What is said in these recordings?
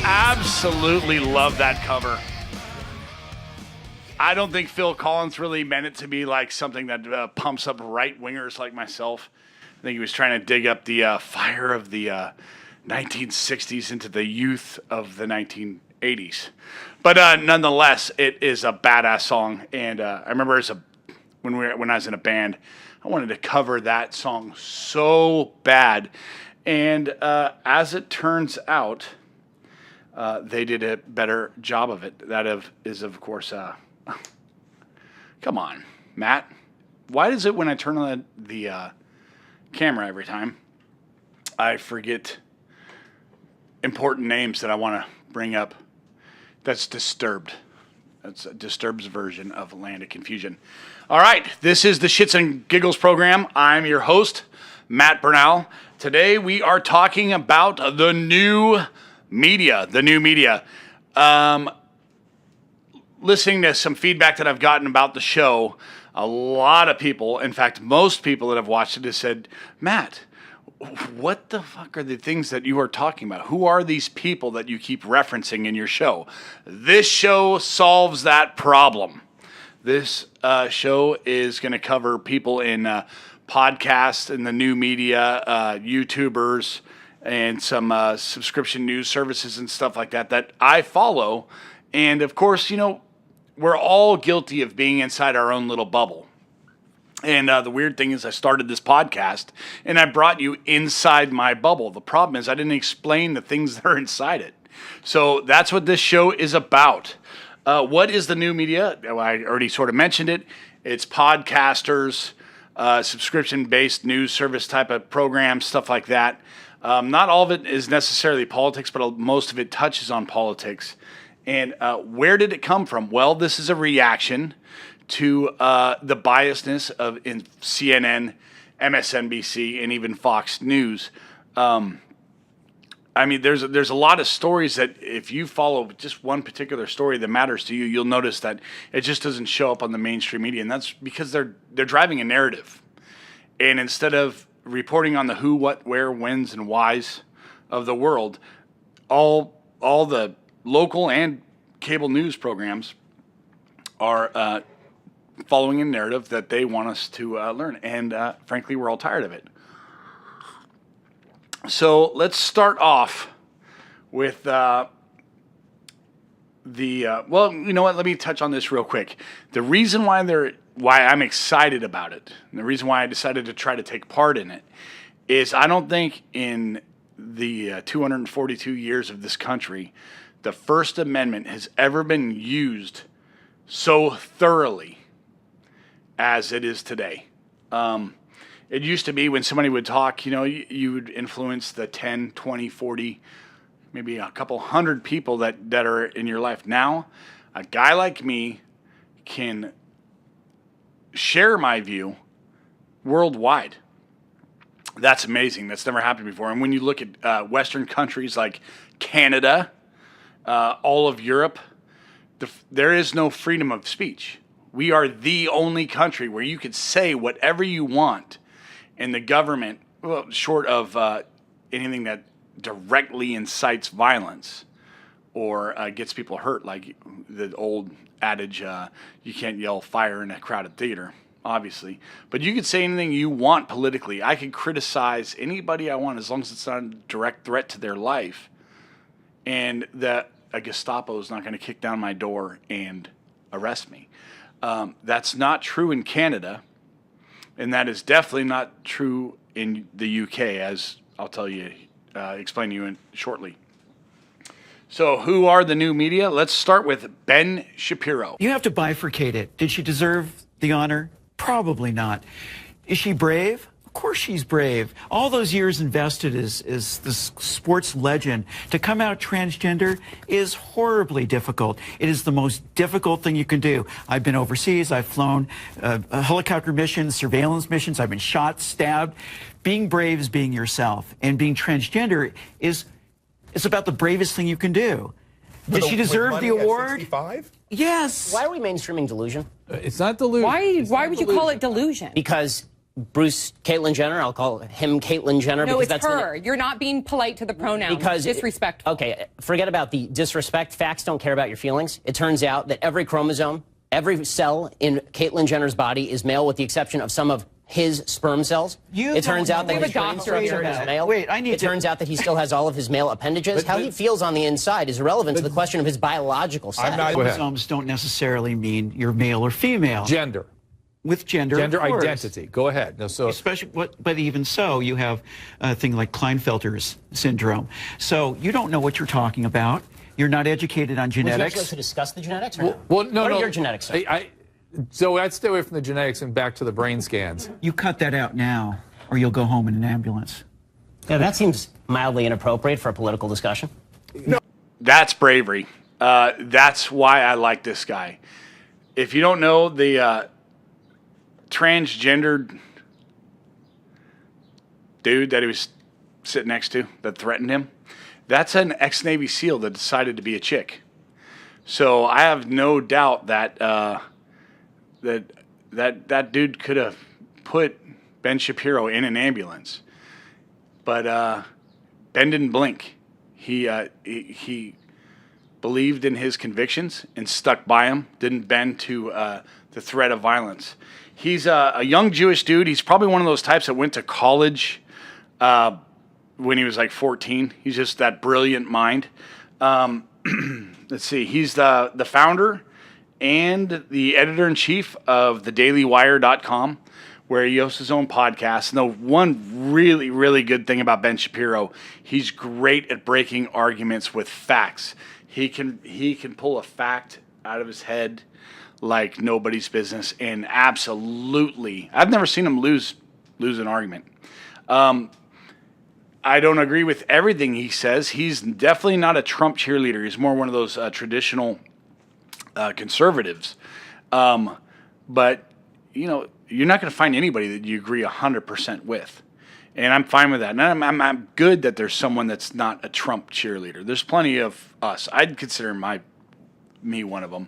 Absolutely love that cover. I don't think Phil Collins really meant it to be like something that pumps up right-wingers like myself. I think he was trying to dig up the fire of the 1960s into the youth of the 1980s. But nonetheless, it is a badass song. And I remember when I was in a band, I wanted to cover that song so bad. And as it turns out, they did a better job of it. That is, of course, come on, Matt. Why is it when I turn on the camera every time, I forget important names that I want to bring up? That's Disturbed. That's Disturbed's version of Land of Confusion. All right, this is the Shits and Giggles program. I'm your host, Matt Bernal. Today we are talking about the new media. Listening to some feedback that I've gotten about the show, a lot of people, in fact, most people that have watched it have said, Matt, what the fuck are the things that you are talking about? Who are these people that you keep referencing in your show? This show solves that problem. This show is going to cover people in podcasts and the new media, YouTubers, and some subscription news services and stuff like that I follow. And of course, we're all guilty of being inside our own little bubble. And the weird thing is I started this podcast and I brought you inside my bubble. The problem is I didn't explain the things that are inside it. So that's what this show is about. What is the new media? I already sort of mentioned it. It's podcasters, subscription-based news service type of programs, stuff like that. Not all of it is necessarily politics, but most of it touches on politics. And where did it come from? Well, this is a reaction to the biasness of in CNN, MSNBC, and even Fox News. There's a lot of stories that if you follow just one particular story that matters to you, you'll notice that it just doesn't show up on the mainstream media, and that's because they're driving a narrative. And instead of reporting on the who, what, where, whens, and whys of the world, all the local and cable news programs are following a narrative that they want us to learn. And frankly, we're all tired of it. So let's start off with well, you know what? Let me touch on this real quick. The reason why I'm excited about it, and the reason why I decided to try to take part in it, is I don't think in the 242 years of this country, the First Amendment has ever been used so thoroughly as it is today. It used to be when somebody would talk, you would influence the 10, 20, 40, maybe a couple hundred people that are in your life. Now, a guy like me can share my view worldwide. That's amazing. That's never happened before. And when you look at Western countries like Canada, all of Europe, there is no freedom of speech. We are the only country where you could say whatever you want, and the government, well, short of anything that directly incites violence or gets people hurt, like the old adage, you can't yell fire in a crowded theater, obviously. But you could say anything you want politically. I can criticize anybody I want as long as it's not a direct threat to their life. And that a Gestapo is not going to kick down my door and arrest me. That's not true in Canada, and that is definitely not true in the UK, as I'll explain to you shortly. So who are the new media? Let's start with Ben Shapiro. You have to bifurcate it. Did she deserve the honor? Probably not. Is she brave? Of course she's brave. All those years invested as this sports legend. To come out transgender is horribly difficult. It is the most difficult thing you can do. I've been overseas. I've flown helicopter missions, surveillance missions. I've been shot, stabbed. Being brave is being yourself. And being transgender is about the bravest thing you can do. Did she deserve the award? 65? Yes. Why are we mainstreaming delusion? It's not delusion. Why would you call it delusion? Because Caitlyn Jenner. I'll call him Caitlyn Jenner. No, because it's her. You're not being polite to the pronouns. Because disrespectful. Okay, forget about the disrespect. Facts don't care about your feelings. It turns out that every chromosome, every cell in Caitlyn Jenner's body is male, with the exception of some of his sperm cells. It turns out that his brain structure is male. It turns out that he still has all of his male appendages. How he feels on the inside is irrelevant to the question of his biological sex. Chromosomes don't necessarily mean you're male or female. Gender. With gender identity. Go ahead. No, so especially, but even so, you have a thing like Klinefelter's syndrome. So you don't know what you're talking about. You're not educated on genetics. Would you like to discuss the genetics? Or well, no. What are your genetics? So I'd stay away from the genetics and back to the brain scans. You cut that out now, or you'll go home in an ambulance. Yeah, that seems mildly inappropriate for a political discussion. No, that's bravery. That's why I like this guy. If you don't know the transgendered dude that he was sitting next to that threatened him, that's an ex-Navy SEAL that decided to be a chick. So I have no doubt that that dude could have put Ben Shapiro in an ambulance, but Ben didn't blink. He believed in his convictions and stuck by him. Didn't bend to the threat of violence. He's a young Jewish dude. He's probably one of those types that went to college when he was like 14. He's just that brilliant mind. Let's see. He's the founder and the editor-in-chief of thedailywire.com, where he hosts his own podcast. And the one really, really good thing about Ben Shapiro, he's great at breaking arguments with facts. He can pull a fact out of his head like nobody's business, and absolutely, I've never seen him lose an argument. I don't agree with everything he says. He's definitely not a Trump cheerleader. He's more one of those traditional conservatives. But, you know, you're not going to find anybody that you agree 100% with. And I'm fine with that. And I'm good that there's someone that's not a Trump cheerleader. There's plenty of us. I'd consider me one of them.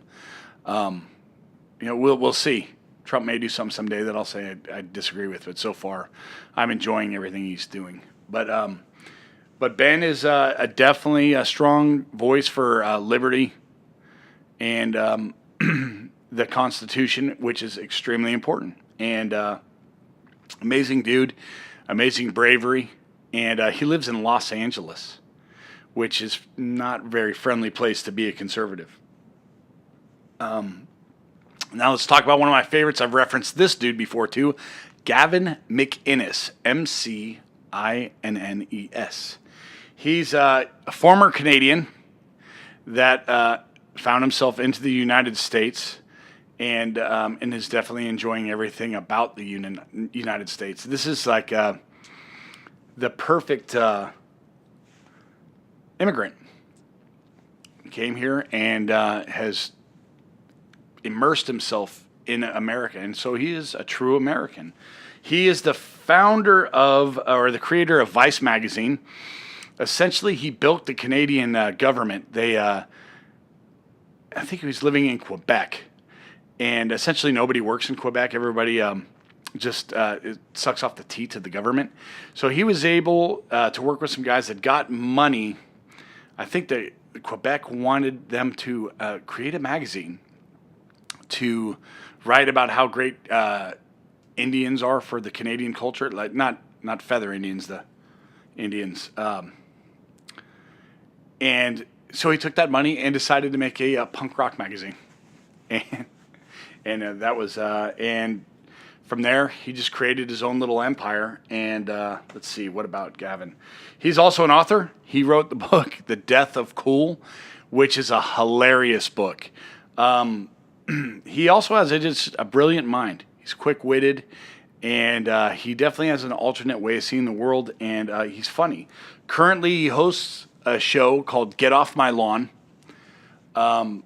You know, we'll see. Trump may do something someday that I'll say I disagree with, but so far I'm enjoying everything he's doing. But Ben is definitely a strong voice for liberty and the Constitution, which is extremely important. And amazing dude, amazing bravery, and he lives in Los Angeles, which is not a very friendly place to be a conservative. Now let's talk about one of my favorites. I've referenced this dude before too, Gavin McInnes, McInnes. He's a former Canadian that found himself into the United States and is definitely enjoying everything about the United States. This is like the perfect immigrant. He came here and has immersed himself in America, and so he is a true American. He is the founder of, or the creator of Vice magazine. Essentially, he built the Canadian government. I think he was living in Quebec, and essentially nobody works in Quebec. Everybody it sucks off the teat of the government. So he was able to work with some guys that got money. I think that Quebec wanted them to create a magazine to write about how great Indians are for the Canadian culture, like not feather Indians, the Indians. And so he took that money and decided to make a punk rock magazine, and that was and from there he just created his own little empire. And let's see, what about Gavin? He's also an author. He wrote the book The Death of Cool, which is a hilarious book. He also has just a brilliant mind. He's quick-witted, and he definitely has an alternate way of seeing the world, and he's funny. Currently, he hosts a show called Get Off My Lawn on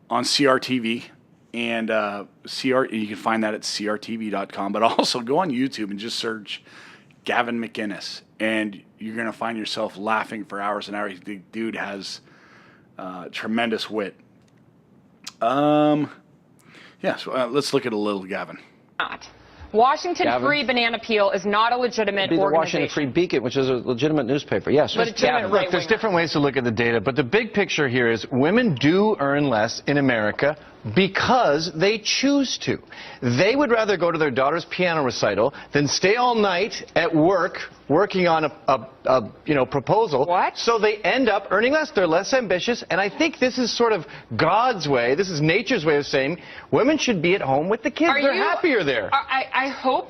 CRTV, and you can find that at crtv.com, but also go on YouTube and just search Gavin McInnes, and you're going to find yourself laughing for hours and hours. The dude has tremendous wit. So let's look at a little Gavin. Washington Gavin? Free Banana Peel is not a legitimate Be the organization. Washington Free Beacon, which is a legitimate newspaper. Yes. Legitimate Look, right-winger. there's different ways to look at the data, but the big picture here is women do earn less in America because they choose to. They would rather go to their daughter's piano recital than stay all night at work working on a proposal. What? So they end up earning less. They're less ambitious, and I think this is sort of God's way. This is nature's way of saying women should be at home with the kids. They're happier there. I hope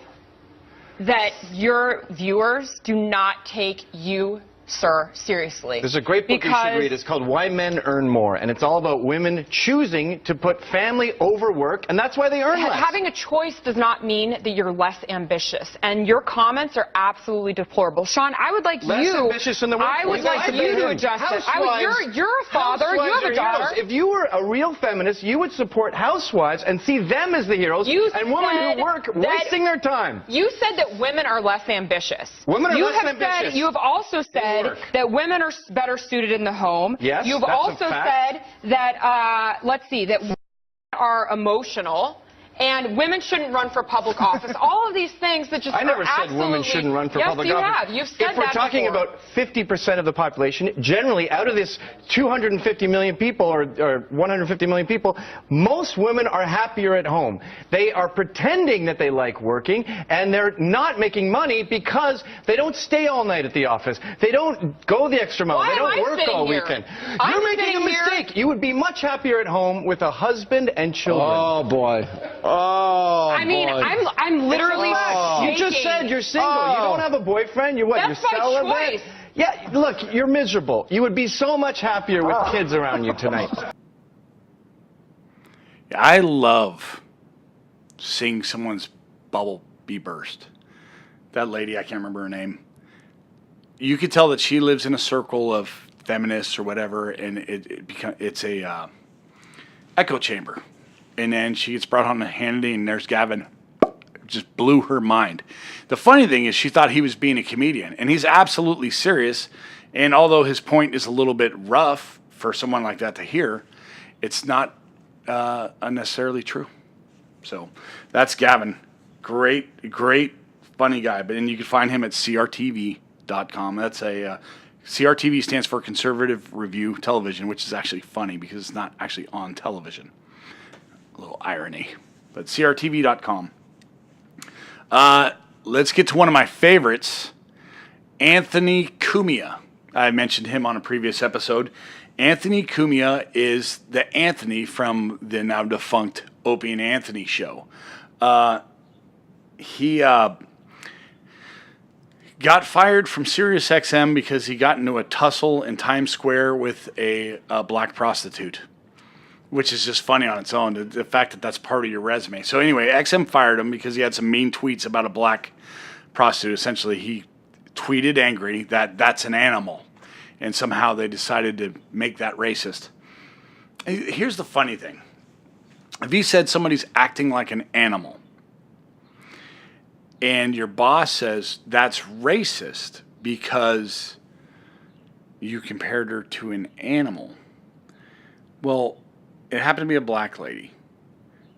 that your viewers do not take you, sir, seriously. There's a great book you should read. It's called Why Men Earn More, and it's all about women choosing to put family over work, and that's why they earn less. Having a choice does not mean that you're less ambitious, and your comments are absolutely deplorable. Sean, I would like Less ambitious than the I would workforce. like you to adjust it. You're a father. You have a daughter. If you were a real feminist, you would support housewives and see them as the heroes and women who work wasting their time. You said that women are less ambitious. Women are less ambitious. You have also said that women are better suited in the home. Yes, You've that's a also fact. said that, let's see, that women are emotional and women shouldn't run for public office. All of these things that just I never said women shouldn't run for public office. Yes, you have. You've said that If we're talking before. about 50% of the population, generally out of this 250 million people or 150 million people, most women are happier at home. They are pretending that they like working, and they're not making money because they don't stay all night at the office. They don't go the extra mile. Why They am don't I work sitting all here? weekend. I'm You're making a sitting here- mistake. You would be much happier at home with a husband and children. Oh, boy. Oh, I mean, boy. I'm literally You just shaking. said you're single. You don't have a boyfriend. You're what? That's you're my celibate. choice. Yeah, look, you're miserable. You would be so much happier with kids around you tonight. I love seeing someone's bubble be burst. That lady, I can't remember her name. You could tell that she lives in a circle of feminists or whatever, and it's a echo chamber. And then she gets brought on to Hannity, and there's Gavin. Just blew her mind. The funny thing is she thought he was being a comedian, and he's absolutely serious. And although his point is a little bit rough for someone like that to hear, it's not unnecessarily true. So that's Gavin. Great, funny guy. And you can find him at crtv.com. That's CRTV stands for Conservative Review Television, which is actually funny because it's not actually on television. A little irony. But crtv.com. Let's get to one of my favorites, Anthony Cumia. I mentioned him on a previous episode. Anthony Cumia is the Anthony from the now defunct Opie and Anthony show. He got fired from SiriusXM because he got into a tussle in Times Square with a black prostitute, which is just funny on its own, the fact that that's part of your resume. So anyway, XM fired him because he had some mean tweets about a black prostitute. Essentially, he tweeted angry that that's an animal, and somehow they decided to make that racist. Here's the funny thing. If he said somebody's acting like an animal, and your boss says that's racist because you compared her to an animal, well, it happened to be a black lady,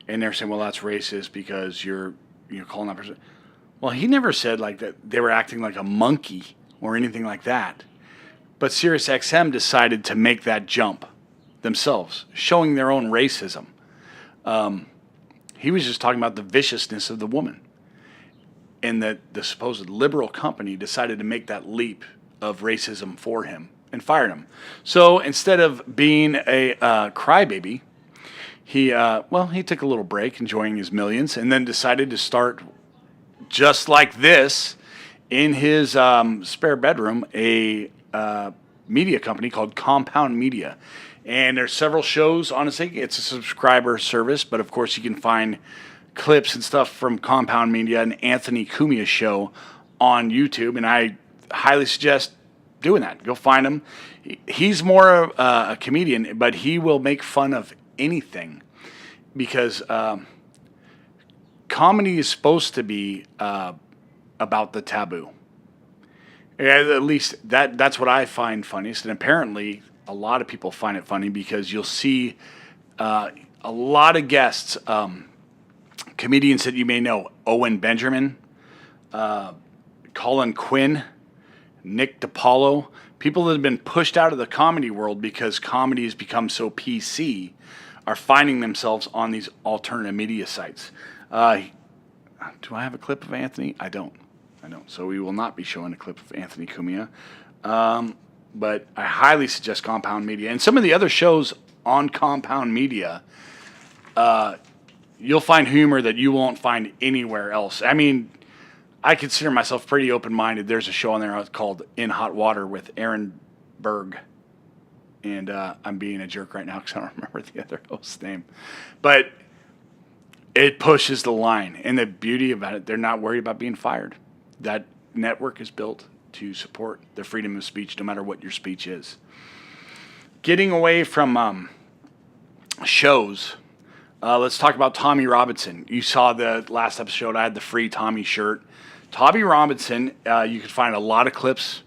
and they're saying, well, that's racist because you're calling that person. Well, he never said like that they were acting like a monkey or anything like that. But SiriusXM decided to make that jump themselves, showing their own racism. He was just talking about the viciousness of the woman, and that the supposed liberal company decided to make that leap of racism for him and fired him. So instead of being a crybaby, he took a little break, enjoying his millions, and then decided to start just like this in his spare bedroom, a media company called Compound Media. And there's several shows, honestly. It's a subscriber service, but of course you can find clips and stuff from Compound Media and Anthony Cumia's show on YouTube, and I highly suggest doing that. Go find him. He's more a comedian, but he will make fun of anything because comedy is supposed to be about the taboo. At least that's what I find funniest, and apparently a lot of people find it funny because you'll see a lot of guests come comedians that you may know: Owen Benjamin, Colin Quinn, Nick DiPaolo. People that have been pushed out of the comedy world because comedy has become so PC are finding themselves on these alternative media sites. Do I have a clip of Anthony? I don't. So we will not be showing a clip of Anthony Cumia. But I highly suggest Compound Media. And some of the other shows on Compound Media, you'll find humor that you won't find anywhere else. I mean, I consider myself pretty open-minded. There's a show on there called In Hot Water with Aaron Berg. And I'm being a jerk right now because I don't remember the other host's name. But it pushes the line. And the beauty about it, they're not worried about being fired. That network is built to support the freedom of speech no matter what your speech is. Getting away from shows, let's talk about Tommy Robinson. You saw the last episode. I had the free Tommy shirt. Tommy Robinson, you can find a lot of clips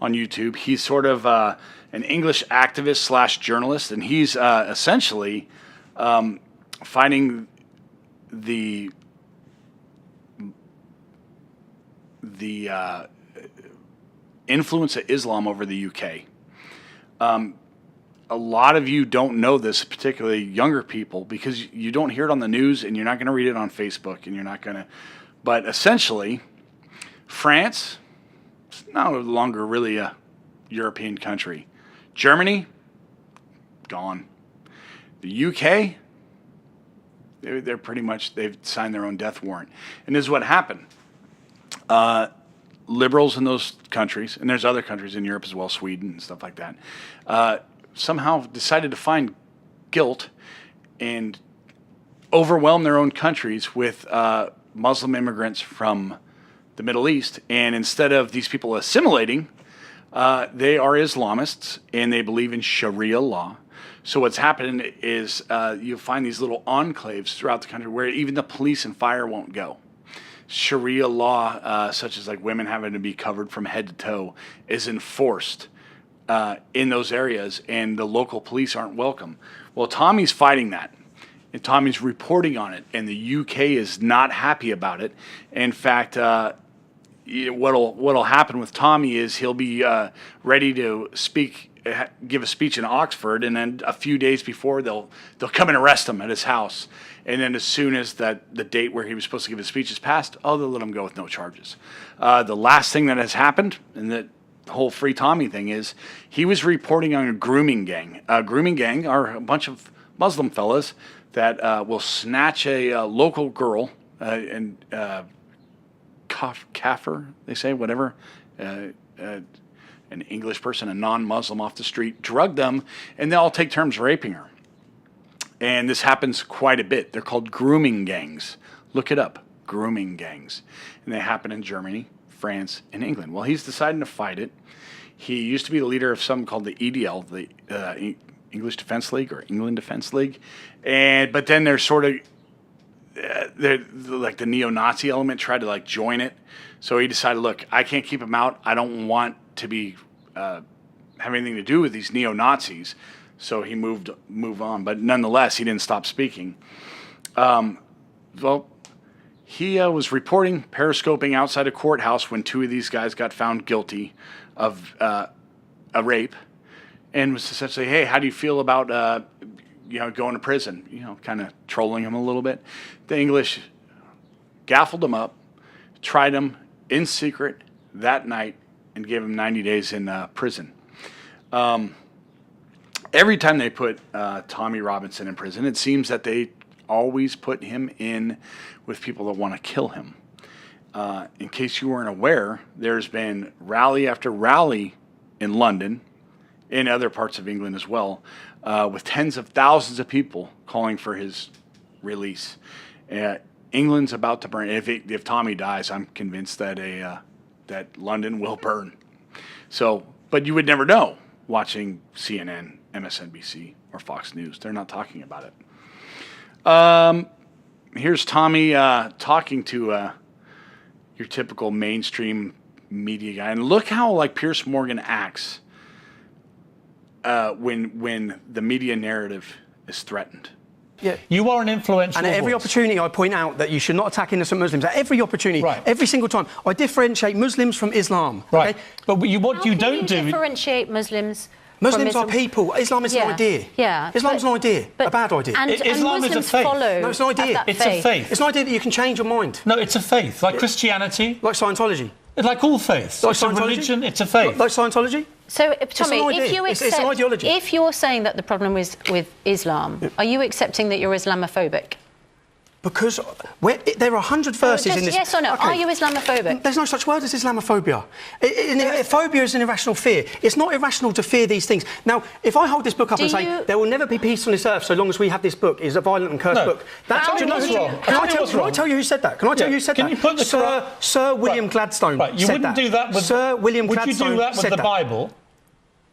on YouTube. He's sort of an English activist / journalist, and he's essentially fighting the influence of Islam over the UK. A lot of you don't know this, particularly younger people, because you don't hear it on the news and you're not going to read it on Facebook and you're not going to. But essentially, France is no longer really a European country. Germany, gone. The UK, they're pretty much, they've signed their own death warrant. And this is what happened. Liberals in those countries, and there's other countries in Europe as well, Sweden and stuff like that, somehow decided to find guilt and overwhelm their own countries with Muslim immigrants from the Middle East. And instead of these people assimilating, they are Islamists and they believe in Sharia law. So what's happening is you'll find these little enclaves throughout the country where even the police and fire won't go. Sharia law, such as like women having to be covered from head to toe, is enforced in those areas, and the local police aren't welcome. Well, Tommy's fighting that, and Tommy's reporting on it, and the UK is not happy about it. In fact, what'll happen with Tommy is he'll be ready to give a speech in Oxford, and then a few days before they'll come and arrest him at his house. And then as soon as the date where he was supposed to give his speech is passed, they'll let him go with no charges. The last thing that has happened, and the whole Free Tommy thing, is he was reporting on a grooming gang. A grooming gang are a bunch of Muslim fellas that will snatch a local girl and kafir, they say, whatever, an English person, a non-Muslim off the street, drug them, and they'll take turns raping her. And this happens quite a bit. They're called grooming gangs. Look it up, grooming gangs. And they happen in Germany, France, and England. Well, he's deciding to fight it. He used to be the leader of something called the EDL, the English Defense League or England Defense League. But then there's sort of, like the neo-Nazi element tried to like join it. So he decided, look, I can't keep him out. I don't want to be have anything to do with these neo-Nazis. So he move on, but nonetheless, he didn't stop speaking. Well, he was reporting, periscoping outside a courthouse when two of these guys got found guilty of a rape, and was essentially, hey, how do you feel about going to prison? Kind of trolling him a little bit. The English gaffled him up, tried him in secret that night, and gave him 90 days in prison. Every time they put Tommy Robinson in prison, it seems that they always put him in with people that want to kill him. In case you weren't aware, there's been rally after rally in London, in other parts of England as well, with tens of thousands of people calling for his release. England's about to burn. If Tommy dies, I'm convinced that that London will burn. So, but you would never know watching CNN, MSNBC, or Fox News. They're not talking about it. Here's Tommy talking to your typical mainstream media guy, and look how like Piers Morgan acts when the media narrative is threatened. Yeah. You are an influential And at every voice. opportunity, I point out that you should not attack innocent Muslims. At every opportunity, Right. every single time, I differentiate Muslims from Islam. Right. Okay? But what you How don't can do... you differentiate Muslims Muslims from are people. Islam is an idea. Yeah. Islam's an idea. A bad idea. And Islam is a Muslims faith. follow No, it's an idea. that It's a faith. It's an idea that you can change your mind. No, it's a faith. Like Christianity, Like Scientology. like all faiths. Like It's a Scientology? religion, it's a faith. Like Scientology? So, Tommy, an idea. if you It's accept, an ideology. if you're saying that the problem is with Islam, are you accepting that you're Islamophobic? Because there are 100 verses in this... Yes or no? Okay. Are you Islamophobic? There's no such word as Islamophobia. Phobia is an irrational fear. It's not irrational to fear these things. Now, if I hold this book up and say, there will never be peace on this earth so long as we have this book, is a violent and cursed book. That's Tell me what's wrong. Can I tell you who said that? Can I tell you who said that? Can you put the Sir William Gladstone Right, you said wouldn't that. do that with... Sir William would Gladstone you do that with said the Bible?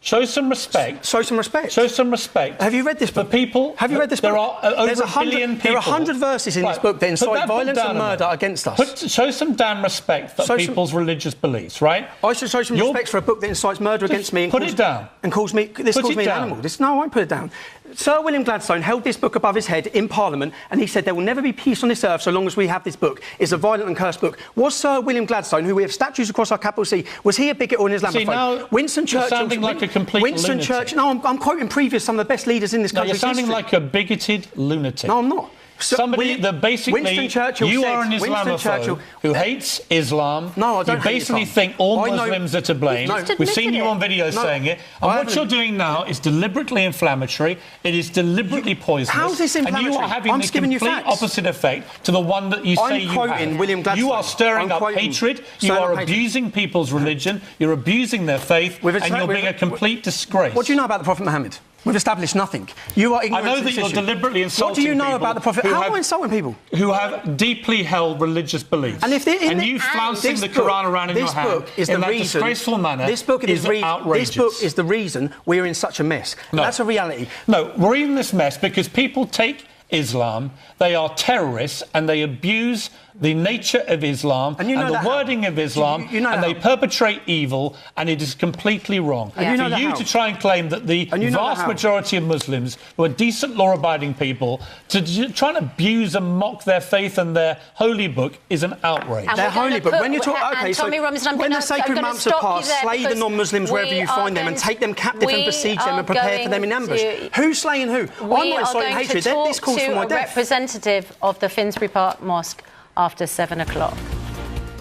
Show some respect. Show some respect. Show some respect. Have you read this book? For people... Have you read this book? There are over a billion people... There are 100 verses in this book that incite violence and murder against us. Show some damn respect for people's religious beliefs, right? I should show some respect for a book that incites murder against me. And put it down. And calls me... This calls me an animal. No, I won't put it down. Sir William Gladstone held this book above his head in Parliament and he said there will never be peace on this earth so long as we have this book. It's a violent and cursed book. Was Sir William Gladstone, who we have statues across our capital C, was he a bigot or an Islamophobe? See, now Winston you're Churchill... sounding like a complete lunatic. No, I'm quoting some of the best leaders in this country's you're sounding history. like a bigoted lunatic. No, I'm not. Somebody that basically, you are an Islamophobe who hates Islam. No, I don't You basically think all Muslims are to blame. No. We've seen you on video saying it. And what you're doing now is deliberately inflammatory. It is deliberately poisonous. How's this inflammatory? And you are having I'm the just giving you complete facts. opposite effect to the one that you say you have. I'm quoting William Gladstone. You are stirring up hatred. You are abusing people's religion. You're abusing their faith. And you're being a complete disgrace. What do you know about the Prophet Muhammad? We've established nothing. You are ignorant. I know that you're deliberately insulting people. What do you know about the Prophet? How am I insulting people? Who have deeply held religious beliefs. And you flouncing the Quran around in your hand in that disgraceful manner is outrageous. This book is the reason we're in such a mess. No. That's a reality. No, we're in this mess because people take Islam, they are terrorists, and they abuse the nature of Islam and the wording of Islam, and they perpetrate evil, and it is completely wrong. For you to try and claim that the vast majority of Muslims who are decent, law-abiding people, to try and abuse and mock their faith and their holy book is an outrage. Their holy book. When you talk, okay, so when the sacred months are past, slay the non-Muslims wherever you find them and take them captive and besiege them and prepare for them in ambush. Who's slaying who? I'm not inciting hatred. This calls for my death. Representative of the Finsbury Park Mosque after 7 o'clock.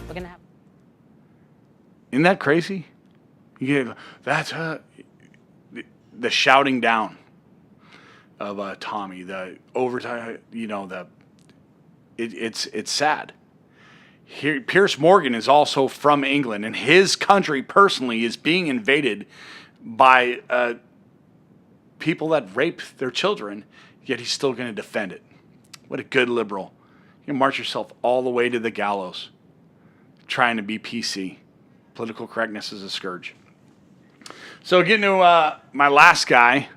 We're going to have... Isn't that crazy? That's the shouting down of Tommy, the overtime. It's sad. Here, Piers Morgan is also from England, and his country personally is being invaded by people that rape their children. Yet he's still going to defend it. What a good liberal. You march yourself all the way to the gallows trying to be PC. Political correctness is a scourge. So getting to my last guy,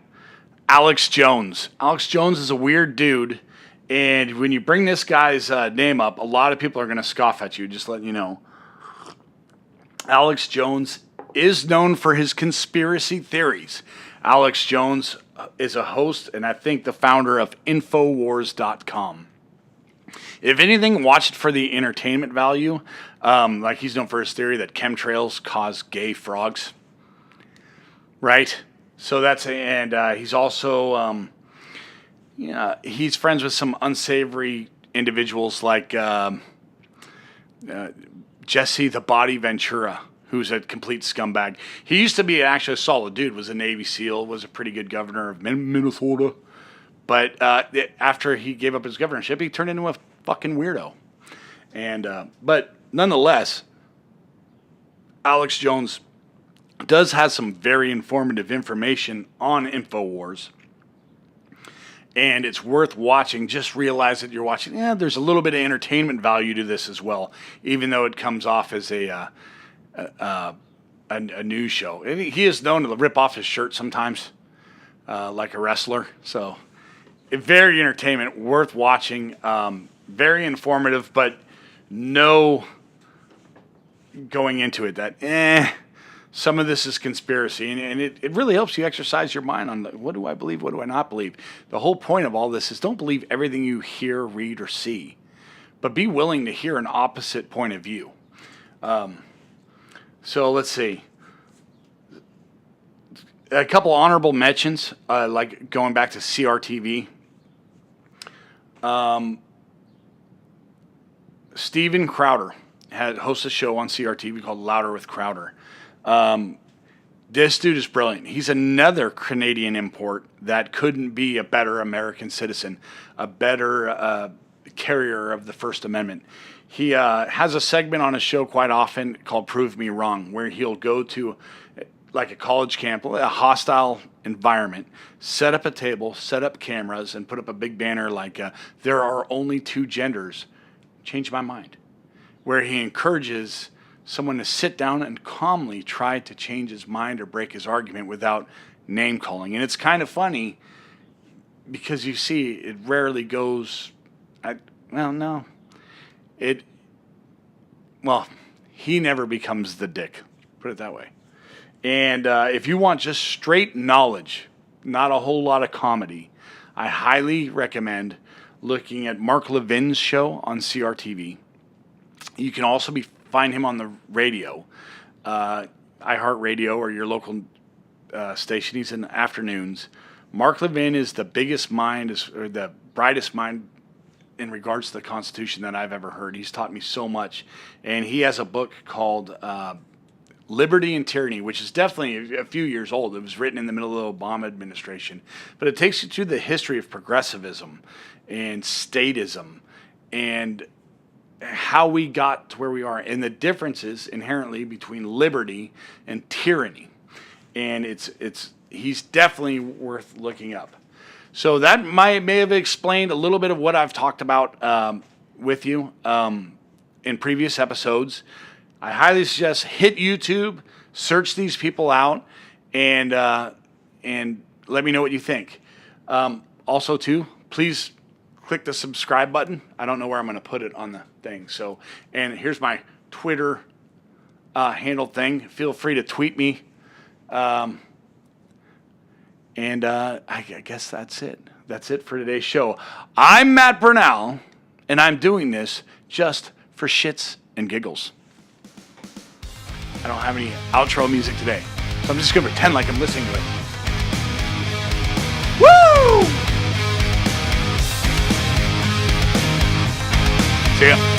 Alex Jones. Alex Jones is a weird dude. And when you bring this guy's name up, a lot of people are going to scoff at you, just letting you know. Alex Jones is known for his conspiracy theories. Alex Jones is a host and I think the founder of Infowars.com. If anything, watch it for the entertainment value. Like he's known for his theory that chemtrails cause gay frogs. Right? So that's, and he's also, he's friends with some unsavory individuals like Jesse the Body Ventura, who's a complete scumbag. He used to be actually a solid dude, was a Navy SEAL, was a pretty good governor of Minnesota. But after he gave up his governorship, he turned into a fucking weirdo. And but nonetheless, Alex Jones does have some very informative information on InfoWars. And it's worth watching. Just realize that you're watching. Yeah, there's a little bit of entertainment value to this as well, even though it comes off as a news show. And he is known to rip off his shirt sometimes, like a wrestler. So, very entertainment, worth watching. Very informative, but no going into it that some of this is conspiracy, and it really helps you exercise your mind on what do I believe, what do I not believe. The whole point of all this is don't believe everything you hear, read, or see, but be willing to hear an opposite point of view. So let's see. A couple honorable mentions, like going back to CRTV. Steven Crowder hosts a show on CRTV called Louder with Crowder. This dude is brilliant. He's another Canadian import that couldn't be a better American citizen, a better carrier of the First Amendment. He has a segment on his show quite often called Prove Me Wrong, where he'll go to like a college camp, a hostile environment, set up a table, set up cameras, and put up a big banner like, there are only two genders. Change my mind. Where he encourages someone to sit down and calmly try to change his mind or break his argument without name calling. And it's kind of funny because you see it rarely goes, he never becomes the dick, put it that way. And if you want just straight knowledge, not a whole lot of comedy, I highly recommend looking at Mark Levin's show on CRTV. You can also find him on the radio, iHeartRadio or your local station. He's in the afternoons. Mark Levin is the biggest mind, or the brightest mind in regards to the Constitution that I've ever heard. He's taught me so much. And he has a book called Liberty and Tyranny, which is definitely a few years old. It was written in the middle of the Obama administration. But it takes you through the history of progressivism and statism and how we got to where we are and the differences inherently between liberty and tyranny. And he's definitely worth looking up. So that may have explained a little bit of what I've talked about with you in previous episodes. I highly suggest hit YouTube, search these people out, and let me know what you think. Also, too, please click the subscribe button. I don't know where I'm going to put it on the thing. So, and here's my Twitter handle thing. Feel free to tweet me. I guess that's it. That's it for today's show. I'm Matt Bernal, and I'm doing this just for shits and giggles. I don't have any outro music today, so I'm just going to pretend like I'm listening to it. Woo! See ya.